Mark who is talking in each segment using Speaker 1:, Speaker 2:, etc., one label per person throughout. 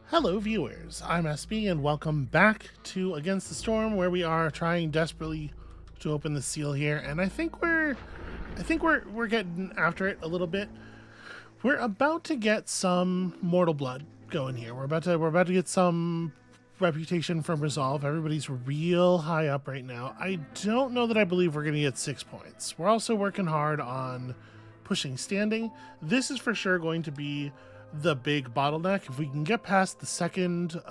Speaker 1: Hello viewers, I'm SB and welcome back to Against the Storm, where we are trying desperately to open the seal here, and I think we're getting after it a little bit. We're about to get some mortal blood going here. We're about to get some reputation from resolve. Everybody's real high up right now. I don't know that I believe we're going to get 6 points. We're also working hard on pushing standing. This is for sure going to be the big bottleneck. If we can get past the second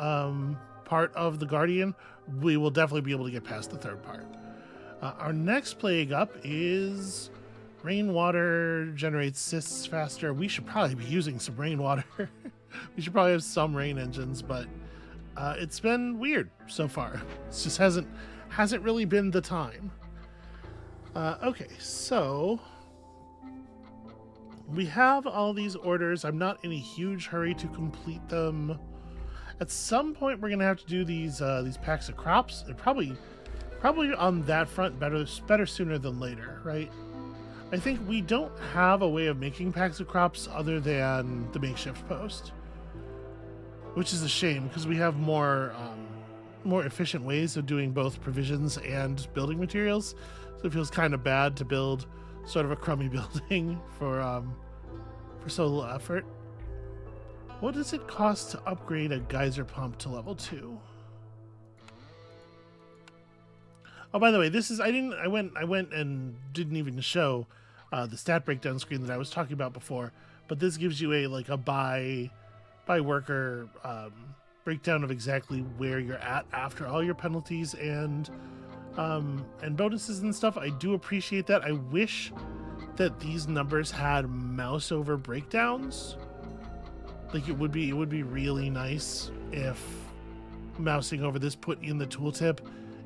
Speaker 1: part of the Guardian, we will definitely be able to get past the third part. Our next plague up is rainwater generates cysts faster. We should probably be using some rainwater. We should probably have some rain engines, but it's been weird so far. It just hasn't really been the time. Okay, so we have all these orders. I'm not in a huge hurry to complete them. At some point, we're gonna have to do these packs of crops. They're probably on that front better sooner than later, right? I think we don't have a way of making packs of crops other than the makeshift post, which is a shame because we have more efficient ways of doing both provisions and building materials. So it feels kind of bad to build sort of a crummy building for so little effort. What does it cost to upgrade a geyser pump to level 2? Oh, by the way, this is I went and didn't even show the stat breakdown screen that I was talking about before, but this gives you a by worker breakdown of exactly where you're at after all your penalties and bonuses and stuff. I do appreciate that. I wish that these numbers had mouse over breakdowns. Like it would be really nice if mousing over this put in the tooltip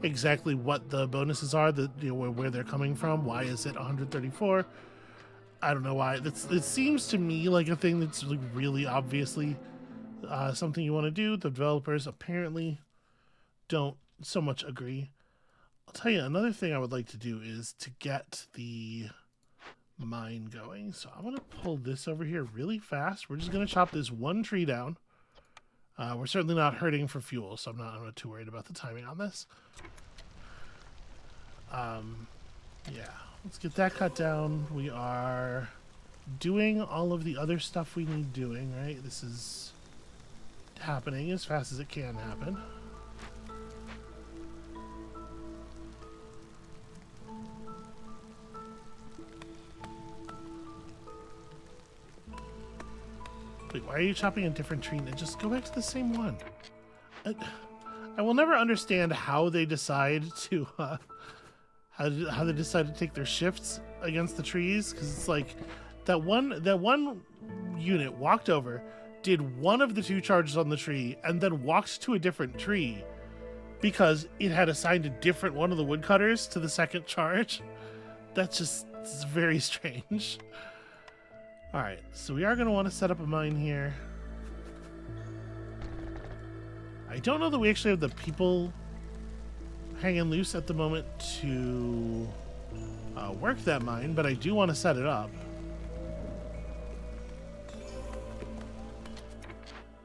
Speaker 1: exactly what the bonuses are, that where they're coming from. Why is it 134? I don't know why. It seems to me like a thing that's like really obviously something you want to do. The developers apparently don't so much agree. I'll tell you, another thing I would like to do is to get the mine going. So I'm going to pull this over here really fast. We're just going to chop this one tree down. We're certainly not hurting for fuel, so I'm not too worried about the timing on this. Yeah, let's get that cut down. We are doing all of the other stuff we need doing, right? This is happening as fast as it can happen. Wait, why are you chopping a different tree? Just go back to the same one. I will never understand how they decide to how they decide to take their shifts against the trees, because it's like that one unit walked over, did one of the 2 charges on the tree, and then walked to a different tree because it had assigned a different one of the woodcutters to the second charge. It's very strange. All right, so we are going to want to set up a mine here. I don't know that we actually have the people hanging loose at the moment to work that mine, but I do want to set it up.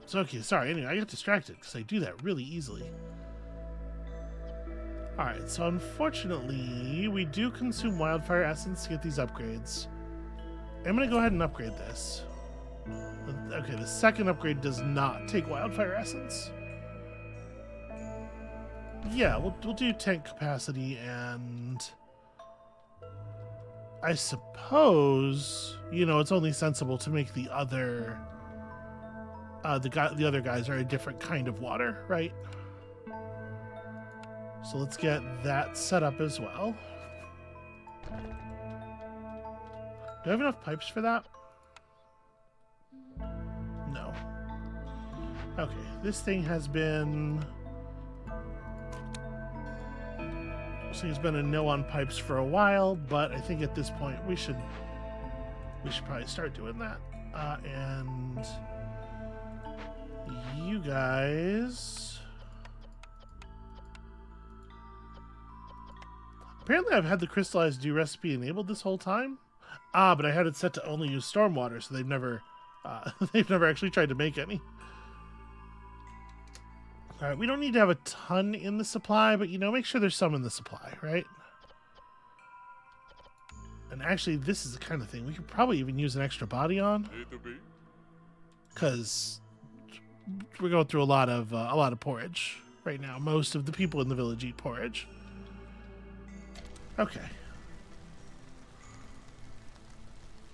Speaker 1: So, okay, sorry. Anyway, I got distracted because I do that really easily. All right, so unfortunately, we do consume wildfire essence to get these upgrades. I'm going to go ahead and upgrade this. Okay, the second upgrade does not take wildfire essence. Yeah, we'll do tank capacity, and I suppose, it's only sensible to make the other the other guys are a different kind of water, right? So let's get that set up as well. Do I have enough pipes for that? No. Okay, this thing has been... This thing's been a no on pipes for a while, but I think at this point we should probably start doing that. And you guys... Apparently I've had the crystallized dew recipe enabled this whole time. But I had it set to only use stormwater, so they've never actually tried to make any. All right, we don't need to have a ton in the supply, but, you know, make sure there's some in the supply, right? And actually, this is the kind of thing we could probably even use an extra body on, because we're going through a lot of porridge right now. Most of the people in the village eat porridge. Okay.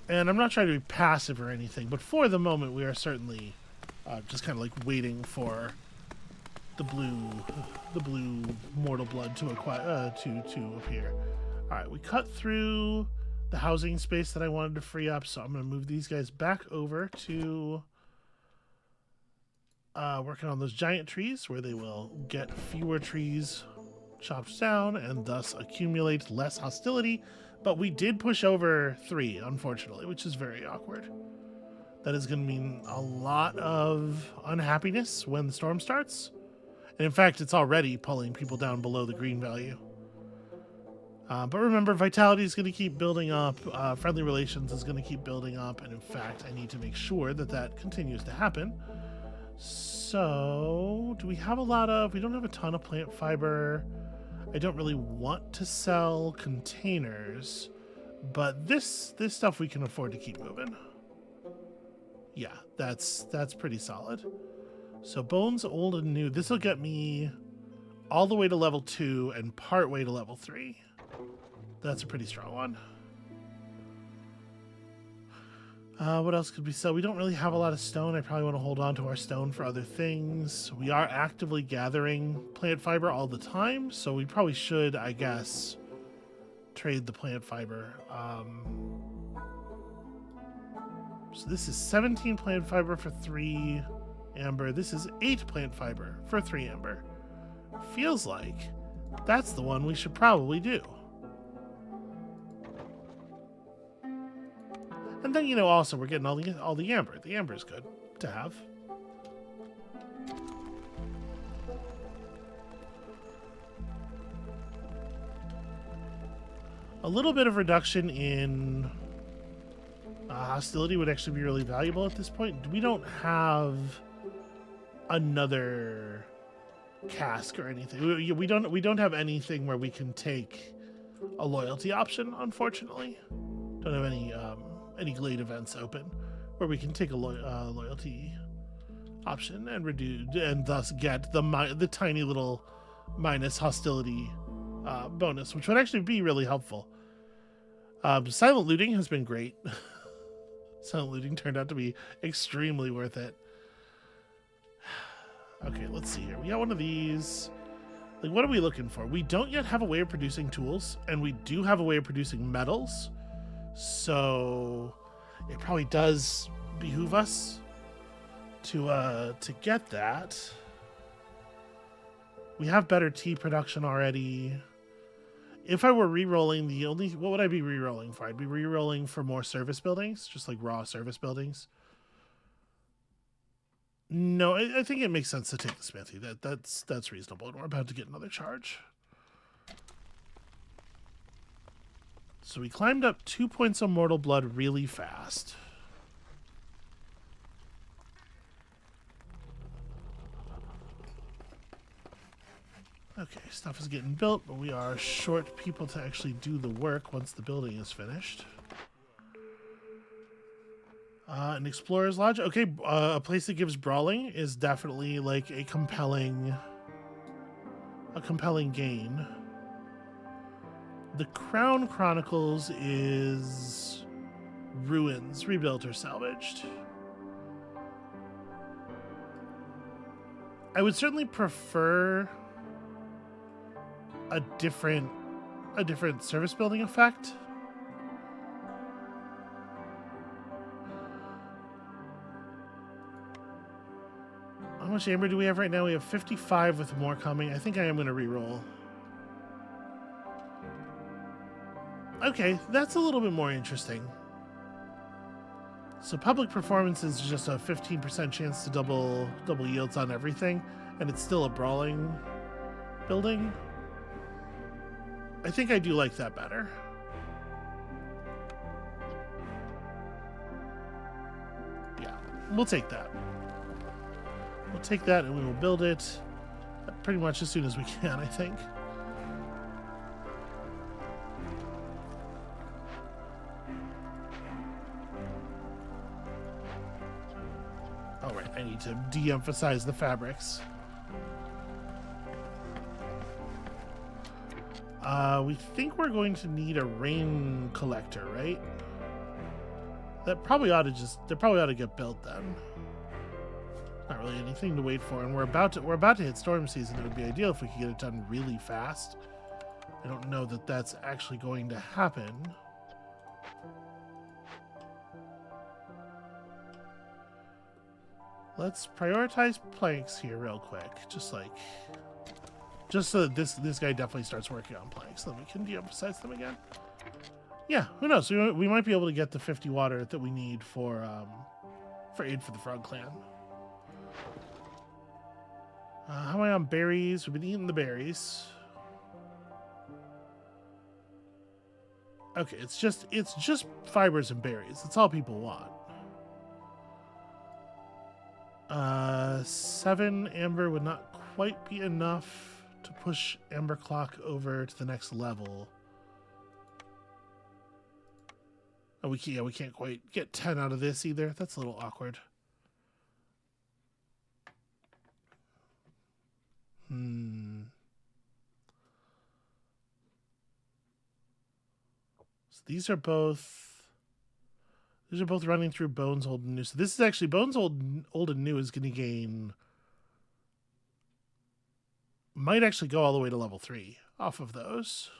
Speaker 1: And I'm not trying to be passive or anything, but for the moment, we are certainly just kind of like waiting for the blue mortal blood to appear. All right, we cut through the housing space that I wanted to free up, so I'm going to move these guys back over to working on those giant trees, where they will get fewer trees chopped down and thus accumulate less hostility. But we did push over 3, unfortunately, which is very awkward. That is going to mean a lot of unhappiness when the storm starts. And in fact, it's already pulling people down below the green value. But remember, vitality is going to keep building up. Friendly relations is going to keep building up. And in fact, I need to make sure that that continues to happen. So, do we have a lot of... We don't have a ton of plant fiber. I don't really want to sell containers, but this stuff we can afford to keep moving. Yeah, that's pretty solid. So bones old and new. This will get me all the way to level 2 and part way to level 3. That's a pretty strong one. What else could we sell? We don't really have a lot of stone. I probably want to hold on to our stone for other things. We are actively gathering plant fiber all the time, so we probably should, I guess, trade the plant fiber. So this is 17 plant fiber for 3 amber. This is 8 plant fiber for 3 amber. Feels like that's the one we should probably do. And then, you know, also we're getting all the amber. The amber is good to have. A little bit of reduction in hostility would actually be really valuable at this point. We don't have another cask or anything. We don't have anything where we can take a loyalty option, unfortunately. Don't have any glade events open where we can take a loyalty option and reduce and thus get the tiny little minus hostility bonus, which would actually be really helpful. Silent looting has been great. Silent looting turned out to be extremely worth it. Okay, let's see here. We got one of these. Like, what are we looking for? We don't yet have a way of producing tools, and we do have a way of producing metals. So it probably does behoove us to get that. We have better tea production already. If I were re-rolling, what would I be re-rolling for? I'd be re-rolling for more service buildings, just like raw service buildings. No, I think it makes sense to take the smithy. That's reasonable. And we're about to get another charge. So we climbed up 2 points of mortal blood really fast. Okay, stuff is getting built, but we are short people to actually do the work once the building is finished. An explorer's lodge. Okay, a place that gives brawling is definitely like a compelling gain. The Crown Chronicles is ruins, rebuilt or salvaged. I would certainly prefer a different service building effect. How much amber do we have right now? We have 55 with more coming. I think I am going to reroll. Okay, that's a little bit more interesting. So public performance is just a 15% chance to double yields on everything, and it's still a brawling building. I think I do like that better. Yeah, we'll take that. We'll take that and we will build it. pretty much as soon as we can, I think. All right, I need to de-emphasize the fabrics. We think we're going to need a rain collector, right? That probably ought to get built then. Not really anything to wait for, and we're about to hit storm season. It would be ideal if we could get it done really fast. I don't know that that's actually going to happen. Let's prioritize planks here real quick, just so that this guy definitely starts working on planks, so that we can de-emphasize them again. Yeah, who knows? We might be able to get the 50 water that we need for aid for the Frog Clan. How am I on berries? We've been eating the berries. Okay, it's just fibers and berries. That's all people want. 7 amber would not quite be enough to push Amber Clock over to the next level. Oh, we can't quite get 10 out of this either. That's a little awkward. So these are both running through Bones Old and New. So this is actually Bones Old and New is going to gain. Might actually go all the way to level 3 off of those.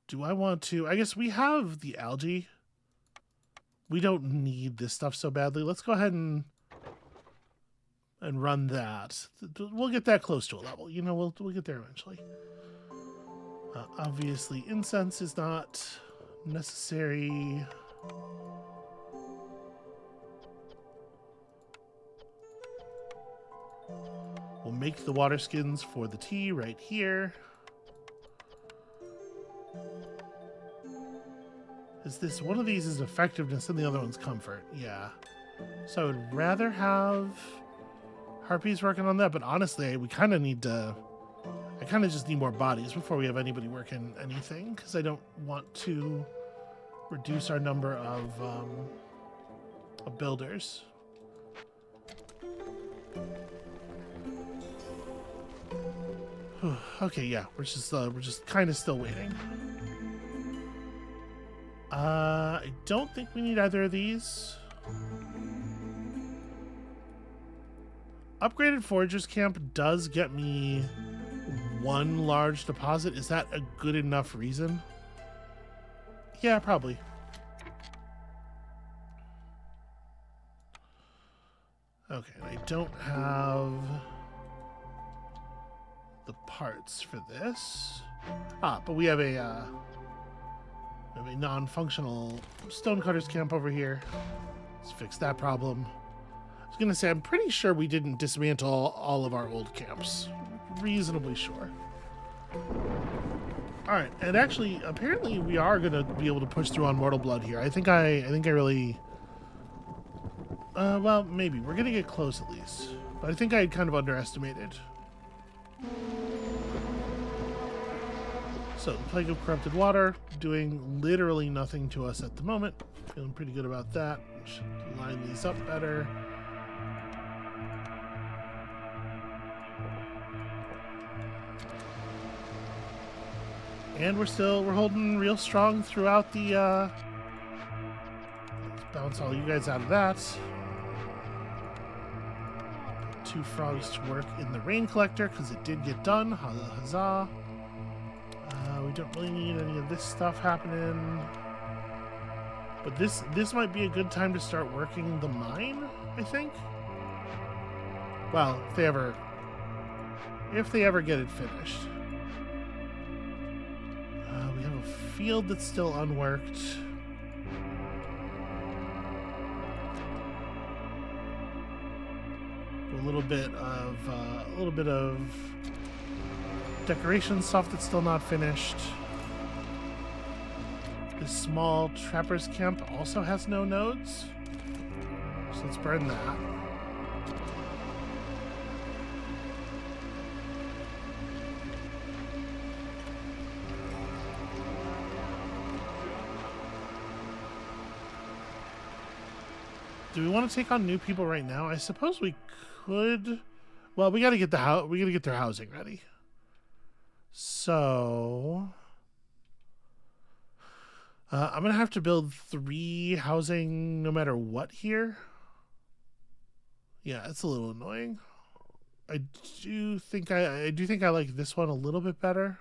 Speaker 1: Do I want to? I guess we have the algae. We don't need this stuff so badly. Let's go ahead and run that. We'll get that close to a level. You know, we'll get there eventually. Obviously, incense is not necessary. We'll make the water skins for the tea right here. Is this one of these is effectiveness and the other one's comfort? Yeah. So I would rather have harpies working on that, but honestly, we kind of need to. I kind of just need more bodies before we have anybody working anything, because I don't want to reduce our number of builders. Okay, yeah, we're just kind of still waiting. I don't think we need either of these. Upgraded Foragers Camp does get me 1 large deposit. Is that a good enough reason? Yeah, probably. Okay, and I don't have the parts for this. But we have a non-functional stonecutters camp over here. Let's fix that problem. I was gonna say, I'm pretty sure we didn't dismantle all of our old camps. Reasonably sure. All right, and actually, apparently, we are gonna be able to push through on Mortal Blood here. I think I really. Well, maybe we're gonna get close at least, but I think I kind of underestimated. So, the Plague of Corrupted Water, doing literally nothing to us at the moment. Feeling pretty good about that. Should line these up better. And we're holding real strong throughout the, let's bounce all you guys out of that. Put 2 frogs to work in the rain collector, because it did get done. Huzzah. We don't really need any of this stuff happening. But this might be a good time to start working the mine, I think. Well, if they ever get it finished. We have a field that's still unworked. A little bit of decoration stuff that's still not finished. This small trapper's camp also has no nodes. let's burn that. Do we want to take on new people right now? I suppose we could. Well, we got to get the house. We got to get their housing ready. So I'm gonna have to build 3 housing no matter what here. Yeah, it's a little annoying. I do think I like this one a little bit better.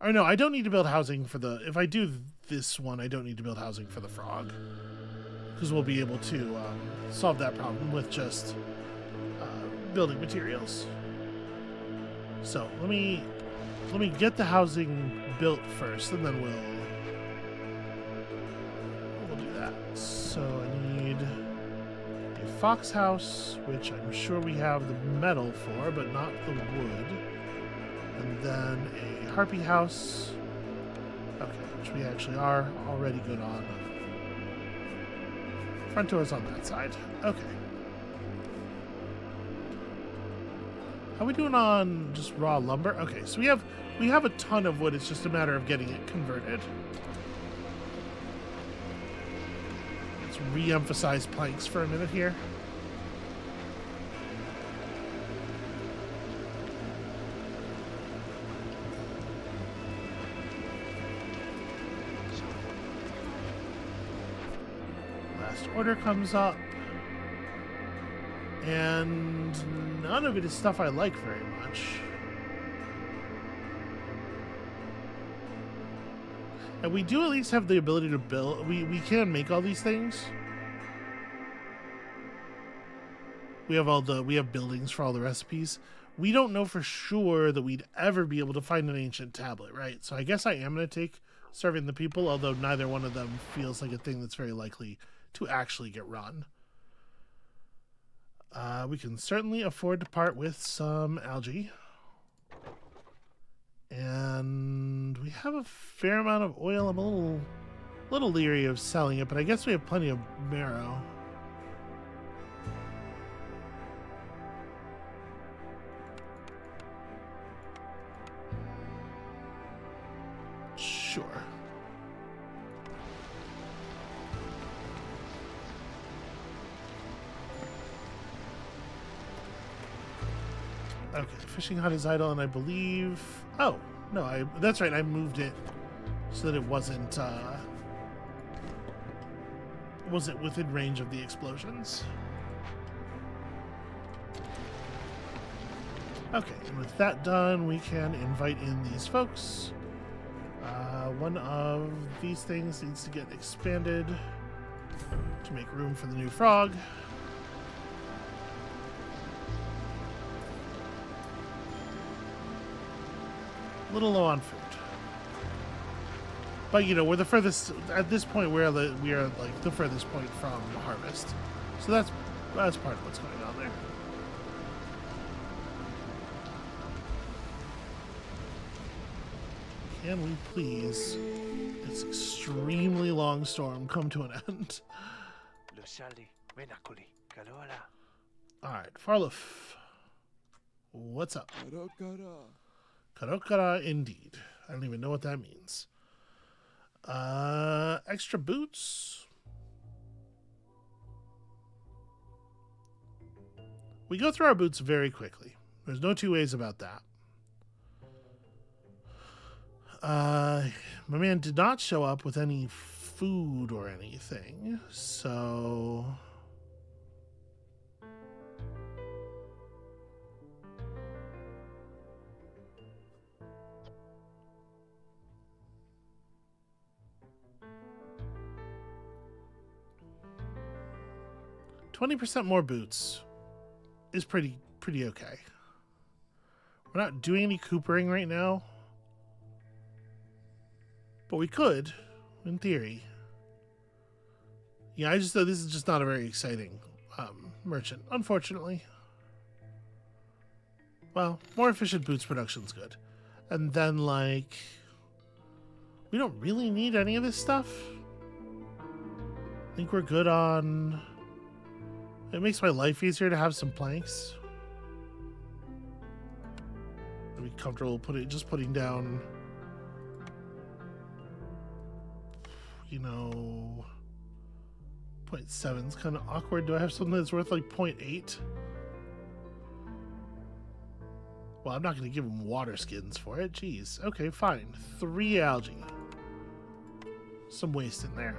Speaker 1: Or no, I don't need to build housing for the. If I do this one, I don't need to build housing for the frog, because we'll be able to solve that problem with just building materials. So let me get the housing built first, and then we'll do that. So I need a fox house, which I'm sure we have the metal for, but not the wood. And then a harpy house. Okay, which we actually are already good on. Front door's on that side. Okay. How are we doing on just raw lumber? Okay, so we have a ton of wood. It's just a matter of getting it converted. Let's re-emphasize planks for a minute here. Last order comes up. And none of it is stuff I like very much. And we do at least have the ability to build. We can make all these things. We have buildings for all the recipes. We don't know for sure that we'd ever be able to find an ancient tablet, right? So I guess I am going to take serving the people, although neither one of them feels like a thing that's very likely to actually get run. We can certainly afford to part with some algae. And we have a fair amount of oil. I'm a little leery of selling it, but I guess we have plenty of marrow. Sure. Okay, fishing hut is idle, and I believe... Oh, no, that's right, I moved it so that it wasn't within range of the explosions. Okay, and with that done, we can invite in these folks. One of these things needs to get expanded to make room for the new frog. A little low on food, but you know, we're the furthest at this point. We are like the furthest point from harvest, so that's part of what's going on there. Can we please, this extremely long storm, come to an end? All right, Farlouf, what's up? Karokara indeed. I don't even know what that means. Extra boots. We go through our boots very quickly. There's no two ways about that. My man did not show up with any food or anything, so... 20% more boots is pretty okay. We're not doing any coopering right now, but we could, in theory. Yeah, I just thought this is just not a very exciting merchant, unfortunately. Well, more efficient boots production's good. And then, like, we don't really need any of this stuff. I think we're good on... It makes my life easier to have some planks. I'd be comfortable just putting down... You know... 0.7 is kind of awkward. Do I have something that's worth like 0.8? Well, I'm not going to give him water skins for it. Jeez. Okay, fine. 3 algae. Some waste in there.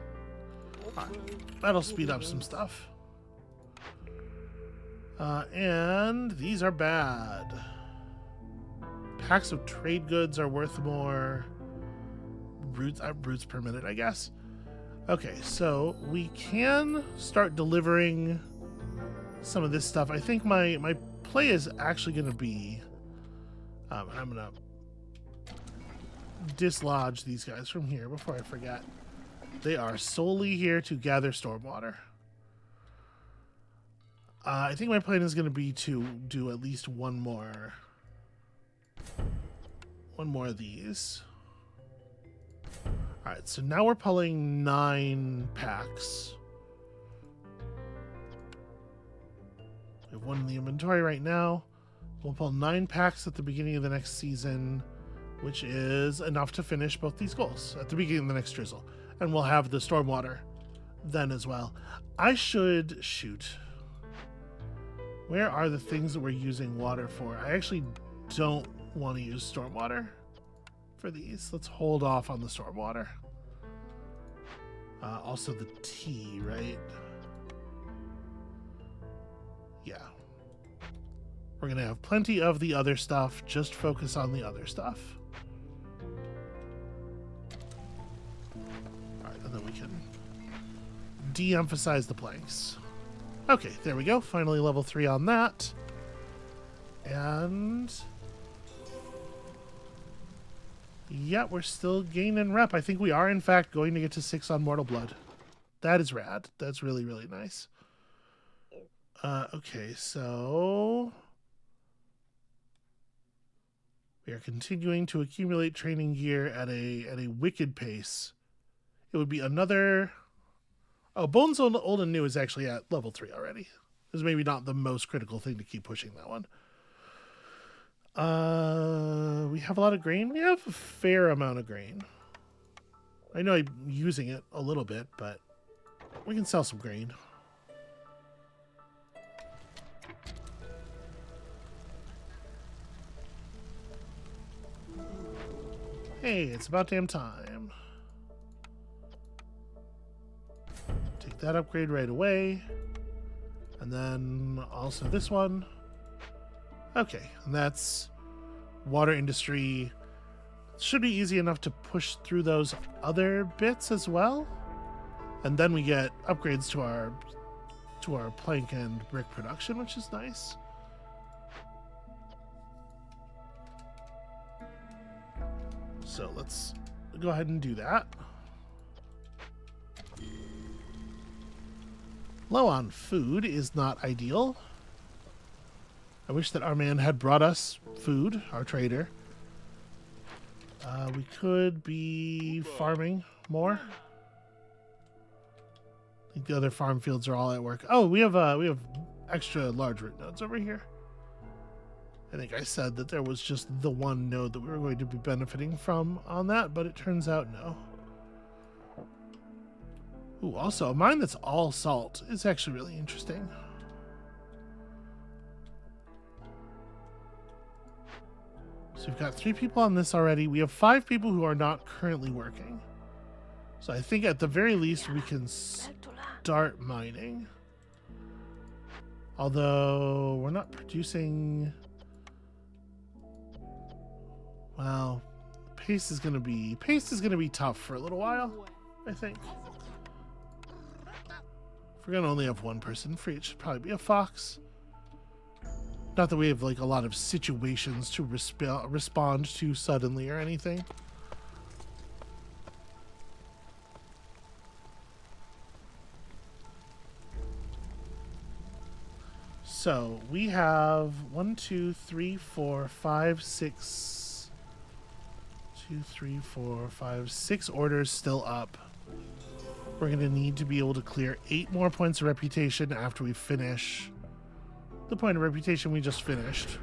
Speaker 1: Right. That'll speed up some stuff. And these are bad. Packs of trade goods are worth more. Roots per minute, I guess. Okay, so we can start delivering some of this stuff. I think my play is actually going to be... I'm going to dislodge these guys from here before I forget. They are solely here to gather stormwater. I think my plan is going to be to do at least one more of these. Alright, so now we're pulling 9 packs. We have one in the inventory right now. We'll pull 9 packs at the beginning of the next season, which is enough to finish both these goals at the beginning of the next drizzle. And we'll have the stormwater then as well. I should shoot. Where are the things that we're using water for? I actually don't want to use stormwater for these. Let's hold off on the stormwater. Also the tea, right? Yeah. We're going to have plenty of the other stuff. Just focus on the other stuff. Alright, and then we can de-emphasize the planks. Okay, there we go. Finally level 3 on that. And... yeah, we're still gaining rep. I think we are, in fact, going to get to 6 on Mortal Blood. That is rad. That's really, really nice. Okay, so... we are continuing to accumulate training gear at a wicked pace. It would be another... oh, Bones Old and New is actually at level 3 already. This is maybe not the most critical thing to keep pushing that one. We have a lot of grain. We have a fair amount of grain. I know I'm using it a little bit, but we can sell some grain. Hey, it's about damn time. Take that upgrade right away. And then also this one. Okay, and that's water industry. Should be easy enough to push through those other bits as well. And then we get upgrades to our plank and brick production, which is nice. So let's go ahead and do that. Low on food is not ideal. I wish that our man had brought us food, our trader. We could be farming more. I think the other farm fields are all at work. Oh, we have extra large root nodes over here. I think I said that there was just the one node that we were going to be benefiting from on that, but it turns out no. Ooh, also, a mine that's all salt is actually really interesting. So we've got 3 people on this already. We have 5 people who are not currently working. So I think at the very least we can start mining. Although we're not producing... well, pace is gonna be tough for a little while, I think. If we're gonna only have one person for each, should probably be a fox. Not that we have like a lot of situations to respond to suddenly or anything. So we have 1, 2, 3, 4, 5, 6. 2, 3, 4, 5, 6 orders still up. We're going to need to be able to clear 8 more points of reputation after we finish the point of reputation we just finished.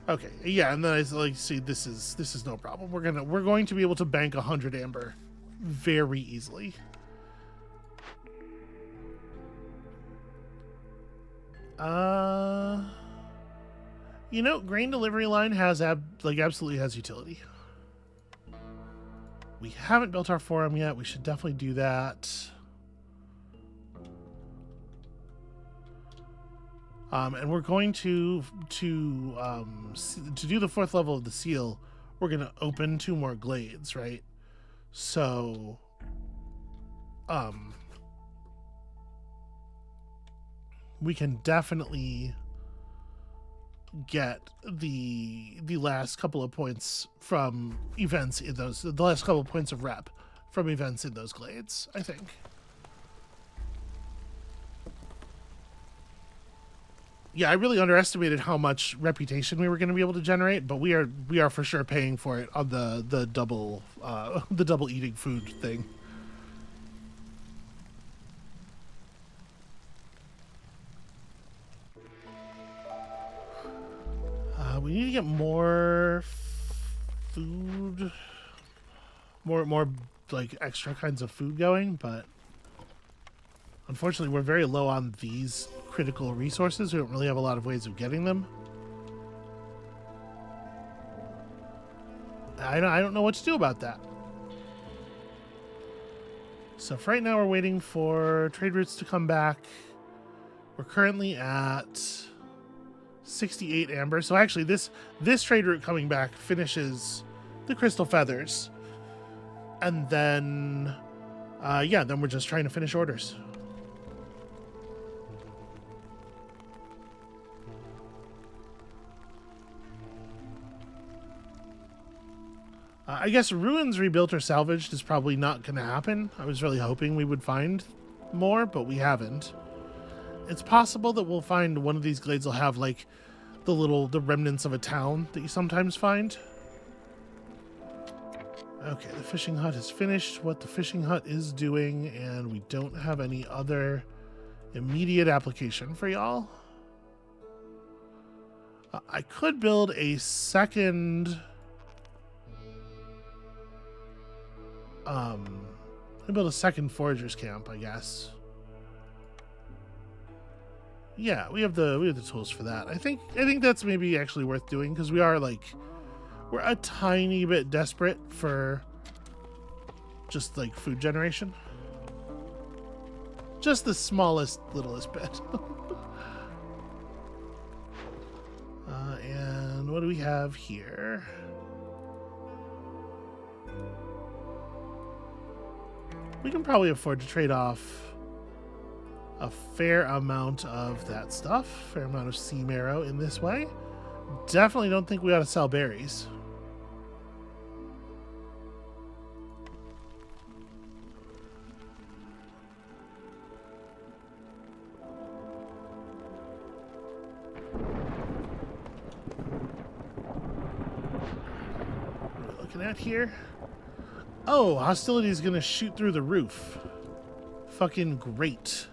Speaker 1: Okay, yeah, and then I like see this is no problem. We're going to be able to bank 100 amber very easily. You know, grain delivery line has absolutely has utility. We haven't built our forum yet. We should definitely do that. And we're going to do the 4th level of the seal. We're going to open 2 more glades, right? So, we can definitely get the last couple of points from events in those, the last couple of points of rep from events in those glades, I think. Yeah, I really underestimated how much reputation we were going to be able to generate, but we are for sure paying for it on the double eating food thing. We need to get more food, more like extra kinds of food going, but unfortunately we're very low on these critical resources. We don't really have a lot of ways of getting them. I don't know what to do about that. So for right now we're waiting for trade routes to come back. We're currently at 68 amber. So actually this trade route coming back finishes the crystal feathers. And then yeah, then we're just trying to finish orders. I guess ruins rebuilt or salvaged is probably not going to happen. I was really hoping we would find more, but we haven't. It's possible that we'll find one of these glades will have like the remnants of a town that you sometimes find. Okay, the fishing hut is finished. What the fishing hut is doing, and we don't have any other immediate application for y'all. I could build a second. I build a second foragers camp, I guess. Yeah, we have the tools for that. I think that's maybe actually worth doing because we're a tiny bit desperate for just like food generation. Just the smallest, littlest bit. And what do we have here? We can probably afford to trade off a fair amount of that stuff, fair amount of sea marrow in this way. Definitely don't think we ought to sell berries. What are we looking at here? Oh, hostility is going to shoot through the roof. Fucking great.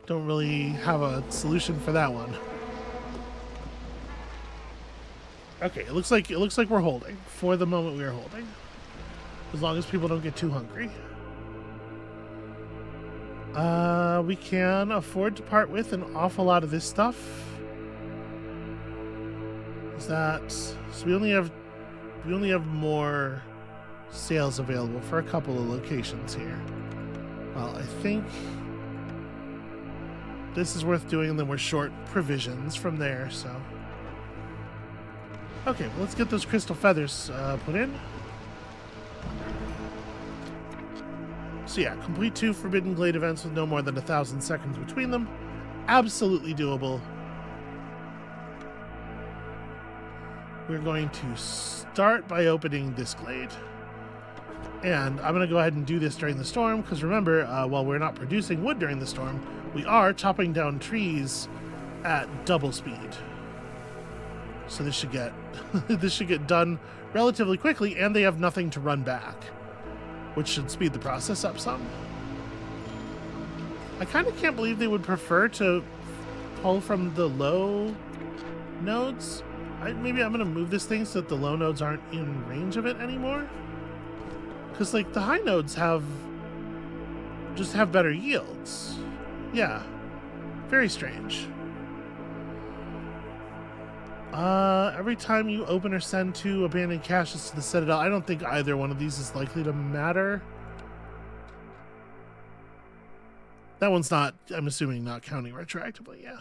Speaker 1: Don't really have a solution for that one. Okay, it looks like we're holding. For the moment we are holding. As long as people don't get too hungry. We can afford to part with an awful lot of this stuff. Is that so we only have more sales available for a couple of locations here. Well, I think this is worth doing, and then we're short provisions from there, so. Okay, well, let's get those crystal feathers put in. So yeah, complete 2 Forbidden Glade events with no more than 1,000 seconds between them. Absolutely doable. We're going to start by opening this glade. And I'm going to go ahead and do this during the storm, because remember, while we're not producing wood during the storm, we are chopping down trees at double speed. So this should get this should get done relatively quickly, and they have nothing to run back, which should speed the process up some. I kind of can't believe they would prefer to pull from the low nodes. Maybe I'm gonna move this thing so that the low nodes aren't in range of it anymore. Because like the high nodes just have better yields. Yeah, very strange. Every time you open or send 2 abandoned caches to the Citadel, I don't think either one of these is likely to matter. That one's not, I'm assuming, not counting retroactively, yeah.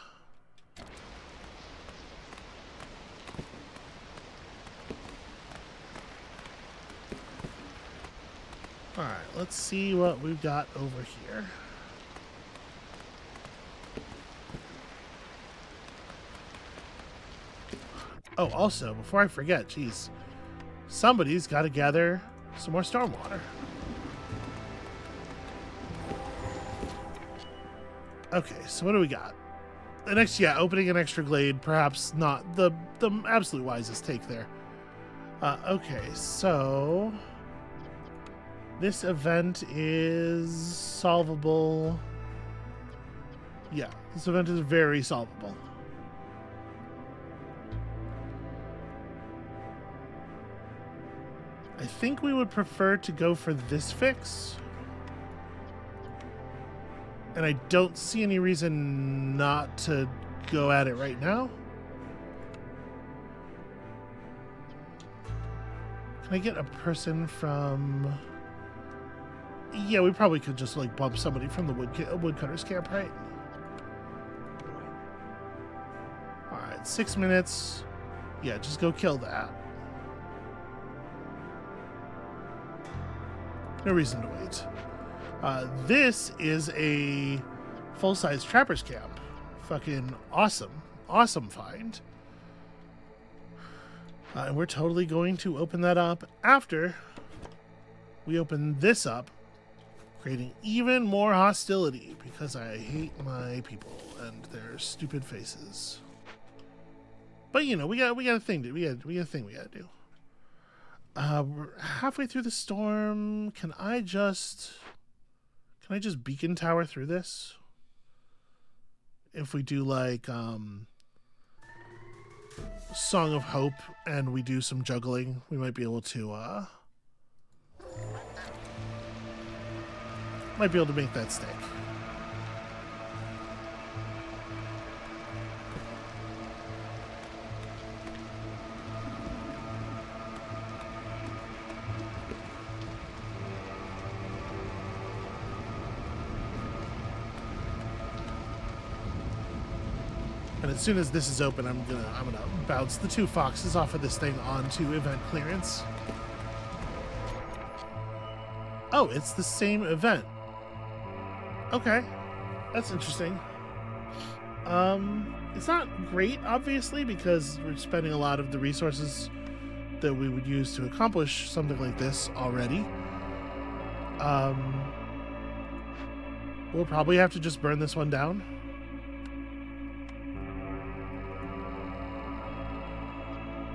Speaker 1: Alright, let's see what we've got over here. Oh, also, before I forget, geez, somebody's got to gather some more stormwater. Okay, so what do we got? The next, yeah, opening an extra glade, perhaps not the absolute wisest take there. Okay, so this event is solvable. Yeah, this event is very solvable. I think we would prefer to go for this fix. And I don't see any reason not to go at it right now. Can I get a person from... Yeah, we probably could just like bump somebody from the woodcutter's camp, right? Alright, 6 minutes. Yeah, just go kill that. No reason to wait. This is a full-size trapper's camp. Fucking awesome. Awesome find. And we're totally going to open that up after we open this up, creating even more hostility because I hate my people and their stupid faces. But you know, we got a thing to we got a thing we gotta do. We're halfway through the storm. Can I just beacon tower through this? If we do like Song of Hope and we do some juggling, we might be able to make that stick. And as soon as this is open, I'm gonna bounce the 2 foxes off of this thing onto event clearance. Oh, it's the same event. Okay, that's interesting. It's not great, obviously, because we're spending a lot of the resources that we would use to accomplish something like this already. We'll probably have to just burn this one down.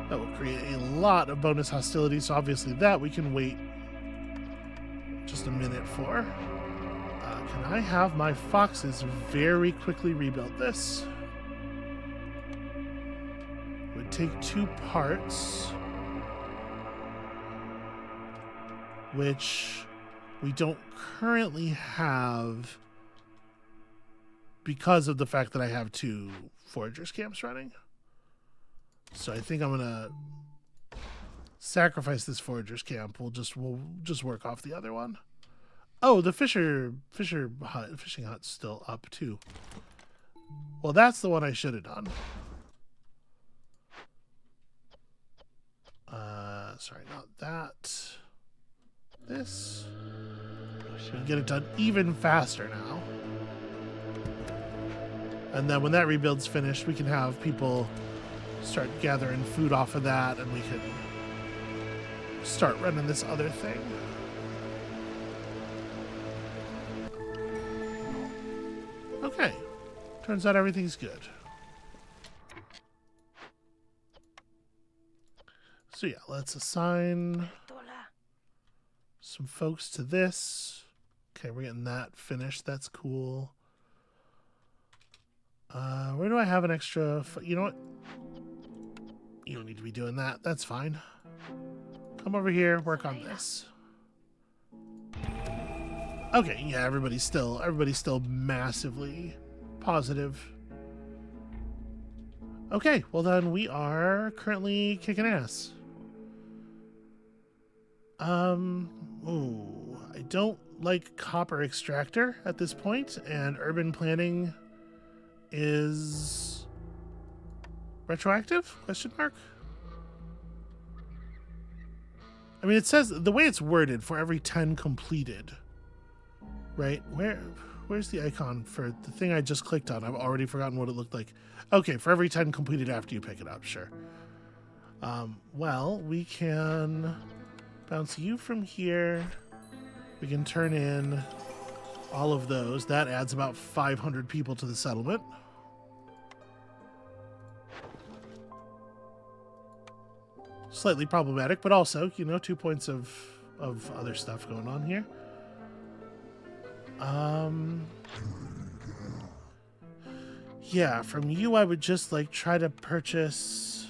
Speaker 1: That will create a lot of bonus hostility, so obviously that we can wait just a minute for. Can I have my foxes very quickly rebuild this? It would take 2 parts, which we don't currently have because of the fact that I have 2 foragers camps running. So I think I'm gonna sacrifice this foragers camp. We'll just work off the other one. Oh, the fishing hut's still up too. Well, that's the one I should have done. Sorry, not that. This. We can get it done even faster now. And then when that rebuild's finished, we can have people start gathering food off of that, and we can start running this other thing. Okay. Turns out everything's good. So yeah, let's assign some folks to this. Okay, we're getting that finished. That's cool. Where do I have an extra? You know what? You don't need to be doing that. That's fine. Come over here, work on this. Okay, yeah, everybody's still massively positive. Okay, well then we are currently kicking ass. Ooh, I don't like copper extractor at this point, and urban planning is retroactive? Question mark? I mean, it says the way it's worded for every 10 completed, right? Where's the icon for the thing I just clicked on? I've already forgotten what it looked like. Okay, for every 10 completed after you pick it up, sure. Well, we can bounce you from here. We can turn in all of those. That adds about 500 people to the settlement. Slightly problematic, but also, you know, 2 points of other stuff going on here. Yeah, from you I would just like try to purchase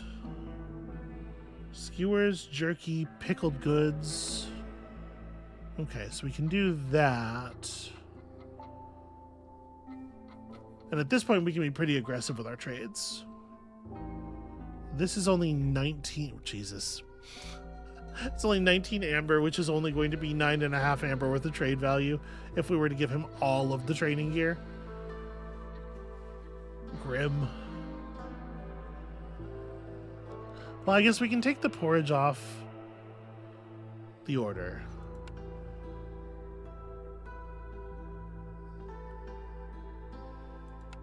Speaker 1: skewers, jerky, pickled goods. Okay, so we can do that. And at this point we can be pretty aggressive with our trades. This is only 19, Jesus. It's only 19 amber, which is only going to be 9.5 amber worth of trade value if we were to give him all of the training gear. Grim. Well, I guess we can take the porridge off the order.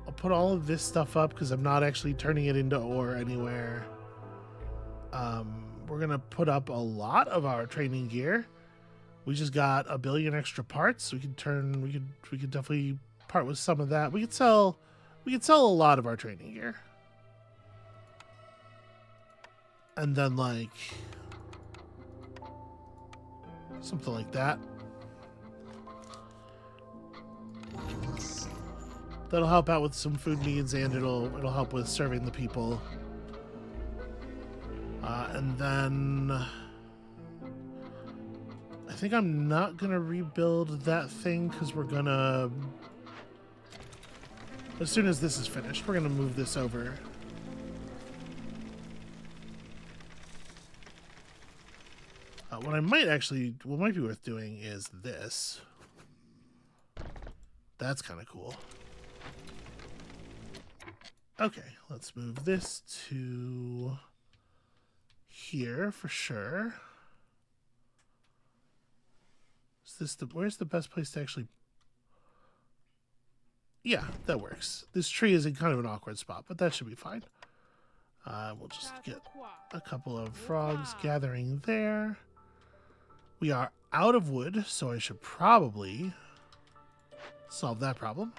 Speaker 1: I'll put all of this stuff up because I'm not actually turning it into ore anywhere. We're gonna put up a lot of our training gear. We just got 1 billion extra parts. We could definitely part with some of that. We could sell a lot of our training gear. And then like something like that. That'll help out with some food needs, and it'll help with serving the people. And then I think I'm not gonna rebuild that thing because we're gonna, as soon as this is finished, we're gonna move this over. What might be worth doing is this. That's kind of cool. Okay, let's move this to here for sure. Where's the best place to actually... Yeah, that works. This tree is in kind of an awkward spot, but that should be fine. We'll just get a couple of frogs gathering there. We are out of wood, so I should probably solve that problem.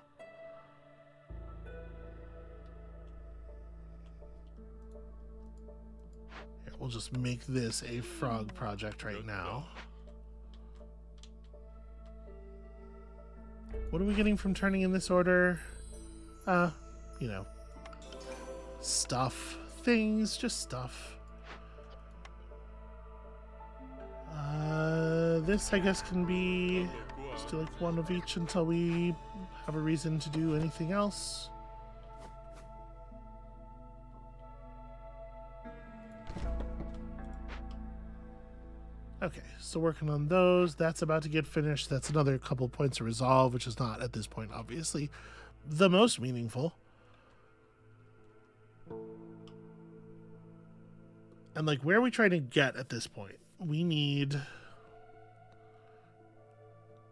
Speaker 1: Here, we'll just make this a frog project right now. What are we getting from turning in this order? You know, stuff, things, just stuff. This, I guess, can be just do like one of each until we have a reason to do anything else. Okay, so working on those. That's about to get finished. That's another couple points of resolve, which is not, at this point, obviously, the most meaningful. And, like, where are we trying to get at this point? We need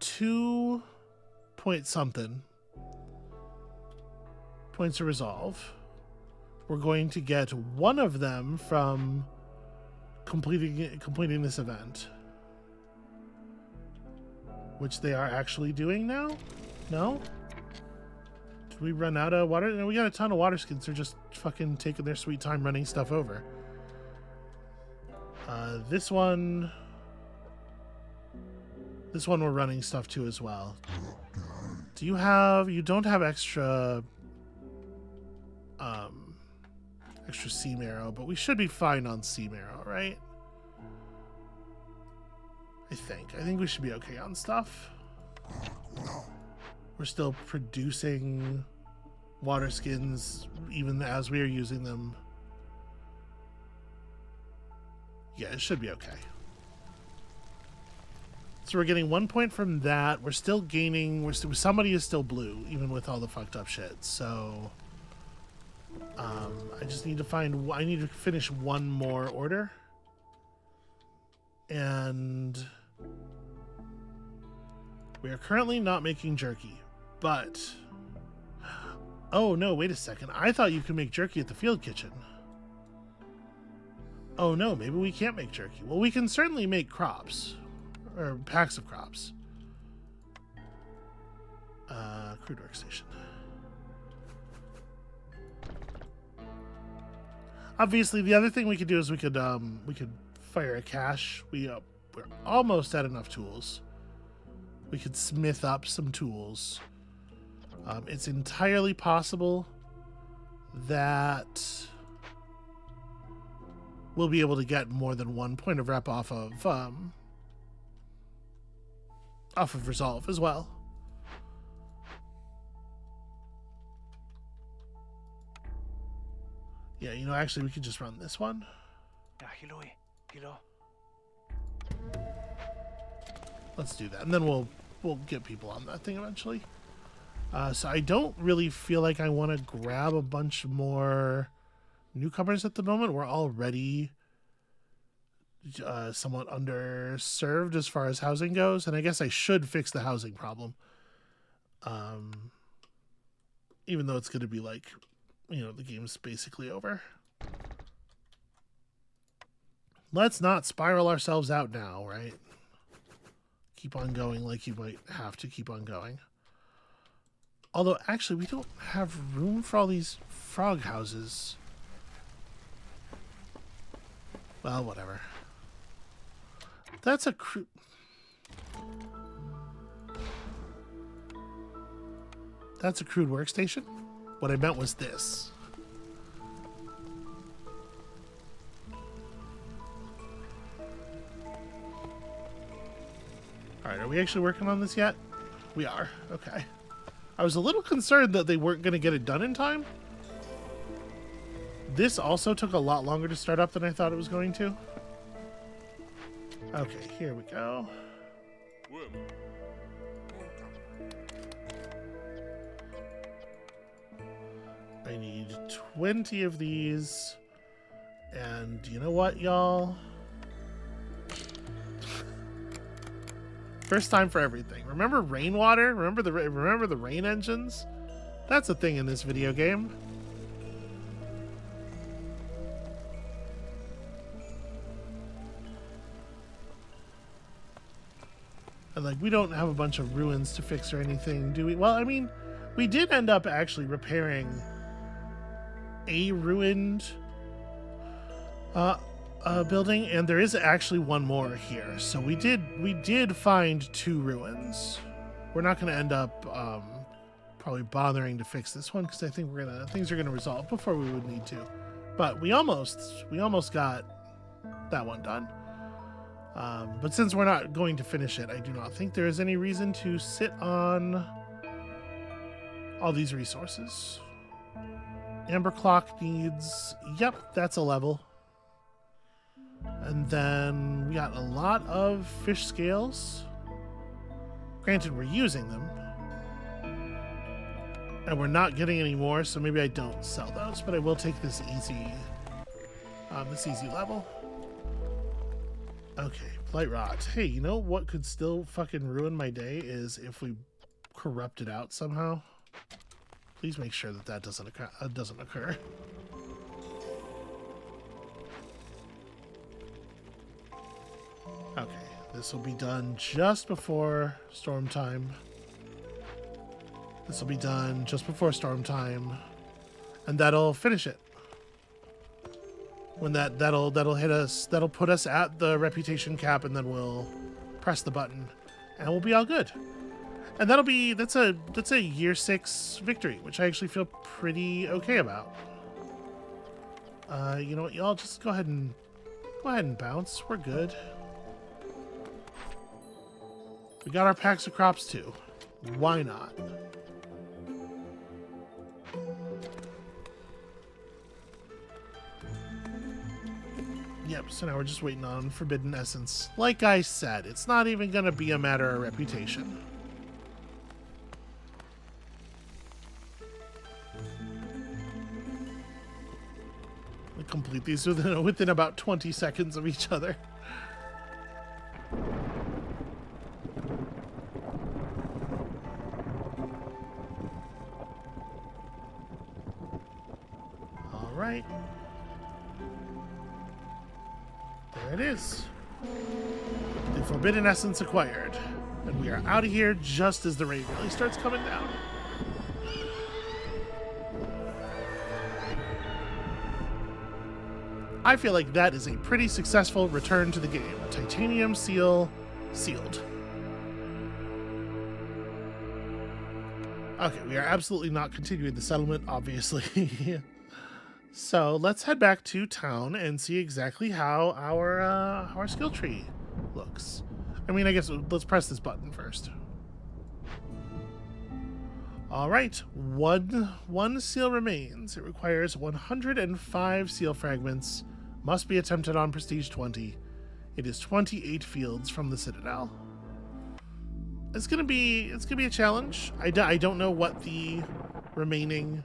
Speaker 1: 2 point something points of resolve. We're going to get one of them from completing this event, which they are actually doing now. No? Did we run out of water? No, we got a ton of water skins. They're just fucking taking their sweet time running stuff over. This one we're running stuff to as well. Do you have... You don't have extra seam arrow, but we should be fine on seam arrow, right? I think we should be okay on stuff. We're still producing water skins even as we are using them. Yeah, it should be okay. So we're getting 1 point from that. We're still gaining. Somebody is still blue, even with all the fucked up shit. So, I just need to find. I need to finish one more order, and we are currently not making jerky. But oh no! Wait a second. I thought you could make jerky at the field kitchen. Oh no! Maybe we can't make jerky. Well, we can certainly make crops. Or packs of crops. Crude workstation. Obviously, the other thing we could do is we could fire a cache. We're almost at enough tools. We could smith up some tools. It's entirely possible that we'll be able to get more than 1 point of rep off of resolve as well. Yeah, you know, actually we could just run this one. Let's do that, and then we'll get people on that thing eventually. So I don't really feel like I want to grab a bunch more newcomers at the moment. We're already somewhat underserved as far as housing goes, and I guess I should fix the housing problem. Even though it's going to be like, you know, the game's basically over. Let's not spiral ourselves out now, right? Keep on going like you might have to keep on going. Although, actually, we don't have room for all these frog houses. Well, whatever. That's a crude... That's a crude workstation? What I meant was this. Alright, are we actually working on this yet? We are. Okay. I was a little concerned that they weren't going to get it done in time. This also took a lot longer to start up than I thought it was going to. Okay, here we go. I need 20 of these. And you know what, y'all? First time for everything. Remember rainwater? Remember the rain engines? That's a thing in this video game. And like, we don't have a bunch of ruins to fix or anything, do we? Well, I mean, we did end up actually repairing a ruined building, and there is actually one more here. So we did find 2 ruins. We're not going to end up probably bothering to fix this one because I think things are gonna resolve before we would need to. But we almost got that one done. But since we're not going to finish it, I do not think there is any reason to sit on all these resources. Amber clock needs, yep, that's a level. And then we got a lot of fish scales. Granted, we're using them. And we're not getting any more, so maybe I don't sell those, but I will take this easy level. Okay, blight rot. Hey, you know what could still fucking ruin my day is if we corrupt it out somehow. Please make sure that doesn't occur. Okay, this will be done just before storm time. This will be done just before storm time, and that'll finish it. When that'll hit us, that'll put us at the reputation cap, and then we'll press the button, and we'll be all good. And that's a year 6 victory, which I actually feel pretty okay about. You know what, y'all, just go ahead and bounce. We're good. We got our packs of crops too. Why not? Yep, so now we're just waiting on Forbidden Essence. Like I said, it's not even gonna be a matter of reputation. We complete these within about 20 seconds of each other. All right. There it is. The Forbidden Essence acquired. And we are out of here just as the rain really starts coming down. I feel like that is a pretty successful return to the game. Titanium seal sealed. Okay, we are absolutely not continuing the settlement, obviously. So let's head back to town and see exactly how our skill tree looks. I mean, I guess let's press this button first. All right, one seal remains. It requires 105 seal fragments. Must be attempted on Prestige 20. It is 28 fields from the Citadel. It's gonna be a challenge. I don't know what the remaining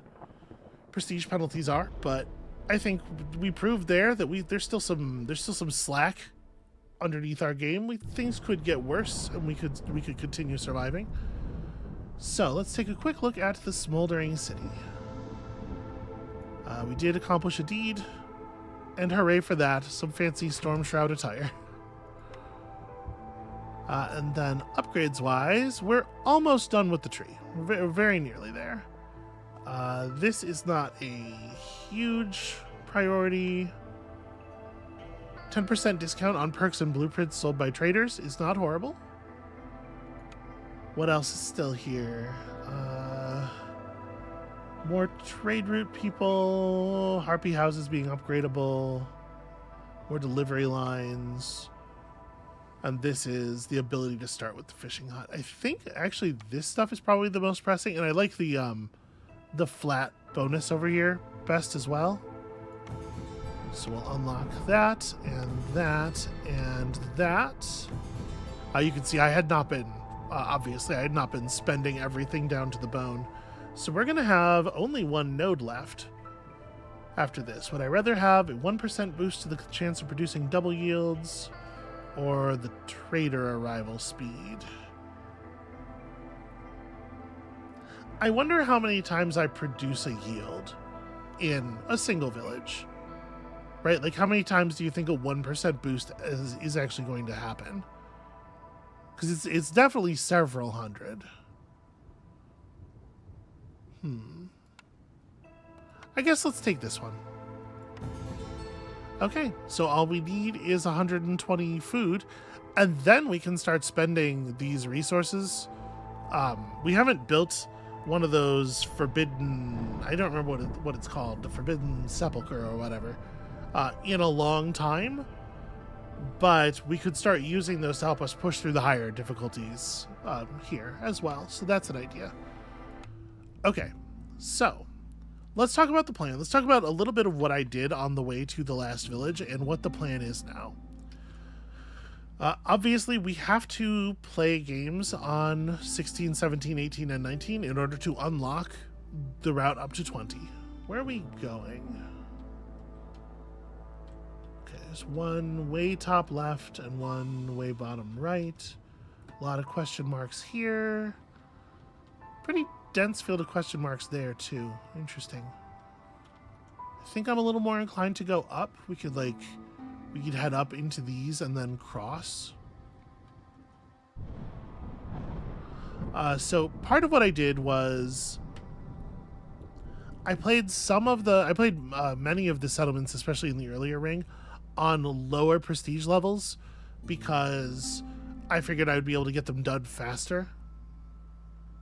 Speaker 1: prestige penalties are, but I think we proved there that there's still some slack underneath our game. Things could get worse, and we could continue surviving. So let's take a quick look at the smoldering city. We did accomplish a deed, and hooray for that! Some fancy storm shroud attire. And then upgrades wise, we're almost done with the tree. We're very nearly there. This is not a huge priority. 10% discount on perks and blueprints sold by traders is not horrible. What else is still here? More trade route people, harpy houses being upgradable, more delivery lines. And this is the ability to start with the fishing hut. I think actually this stuff is probably the most pressing, and I like the flat bonus over here best as well. So we'll unlock that and that and that. You can see I had not been, obviously I had not been spending everything down to the bone. So we're gonna have only one node left after this. Would I rather have a 1% boost to the chance of producing double yields or the trader arrival speed? I wonder how many times I produce a yield in a single village, right? Like how many times do you think a 1% boost is actually going to happen? Because it's definitely several hundred. I guess let's take this one. Okay, so all we need is 120 food, and then we can start spending these resources. We haven't built one of those forbidden, I don't remember what it's called, the forbidden sepulcher or whatever, in a long time, but we could start using those to help us push through the higher difficulties here as well. So that's an idea. Okay, so let's talk about the plan. Let's talk about a little bit of what I did on the way to the last village and what the plan is now. Obviously, we have to play games on 16, 17, 18, and 19 in order to unlock the route up to 20. Where are we going? Okay, there's one way top left and one way bottom right. A lot of question marks here. Pretty dense field of question marks there, too. Interesting. I think I'm a little more inclined to go up. We could head up into these and then cross. So part of what I did was I played many of the settlements, especially in the earlier ring, on lower prestige levels because I figured I would be able to get them done faster.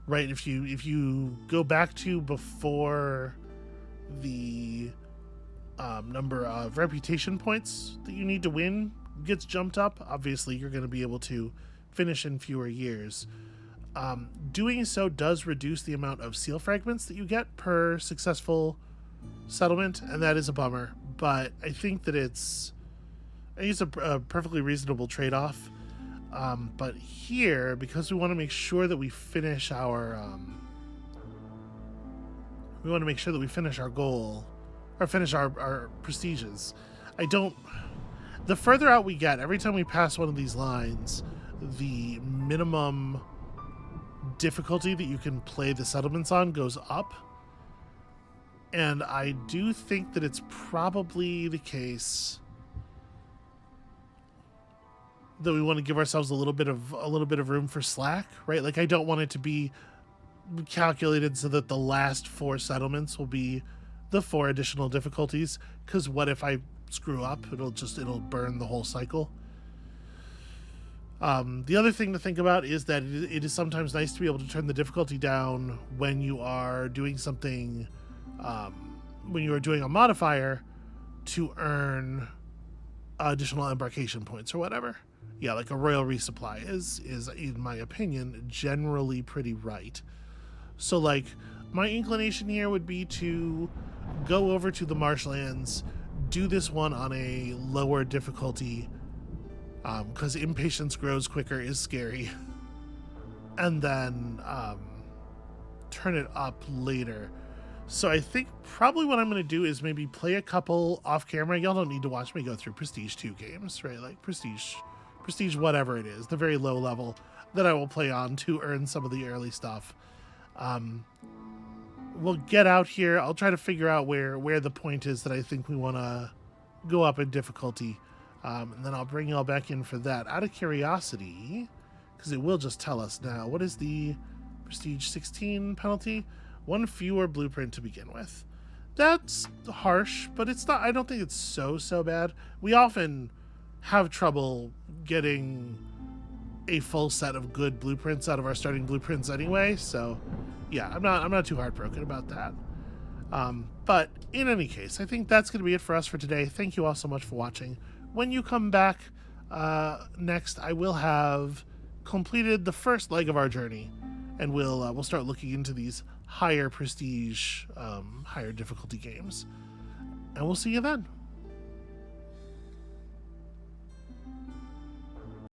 Speaker 1: Right? If you go back to before the number of reputation points that you need to win gets jumped up, obviously you're going to be able to finish in fewer years. Doing so does reduce the amount of seal fragments that you get per successful settlement, and that is a bummer. But I think that it's a perfectly reasonable trade-off. But here, because we want to make sure that we finish our goal, or finish our prestiges. The further out we get, every time we pass one of these lines, the minimum difficulty that you can play the settlements on goes up. And I do think that it's probably the case that we want to give ourselves a little bit of room for slack, right? Like I don't want it to be calculated so that the last 4 settlements will be the 4 additional difficulties, because what if I screw up? It'll burn the whole cycle. The other thing to think about is that it is sometimes nice to be able to turn the difficulty down when you are doing something, when you are doing a modifier to earn additional embarkation points or whatever. Yeah, like a royal resupply is in my opinion generally pretty right. So like my inclination here would be to go over to the marshlands, do this one on a lower difficulty, because impatience grows quicker is scary, and then turn it up later. So I think probably what I'm going to do is maybe play a couple off camera. Y'all don't need to watch me go through Prestige 2 games, right? Like Prestige whatever it is, the very low level that I will play on to earn some of the early stuff. We'll get out here. I'll try to figure out where the point is that I think we want to go up in difficulty. And then I'll bring y'all back in for that. Out of curiosity, because it will just tell us now, what is the Prestige 16 penalty? 1 fewer blueprint to begin with. That's harsh, but it's not. I don't think it's so bad. We often have trouble getting a full set of good blueprints out of our starting blueprints anyway, so yeah, I'm not too heartbroken about that. But in any case, I think that's going to be it for us for today. Thank you all so much for watching. When you come back next, I will have completed the first leg of our journey, and we'll start looking into these higher prestige, higher difficulty games. And we'll see you then.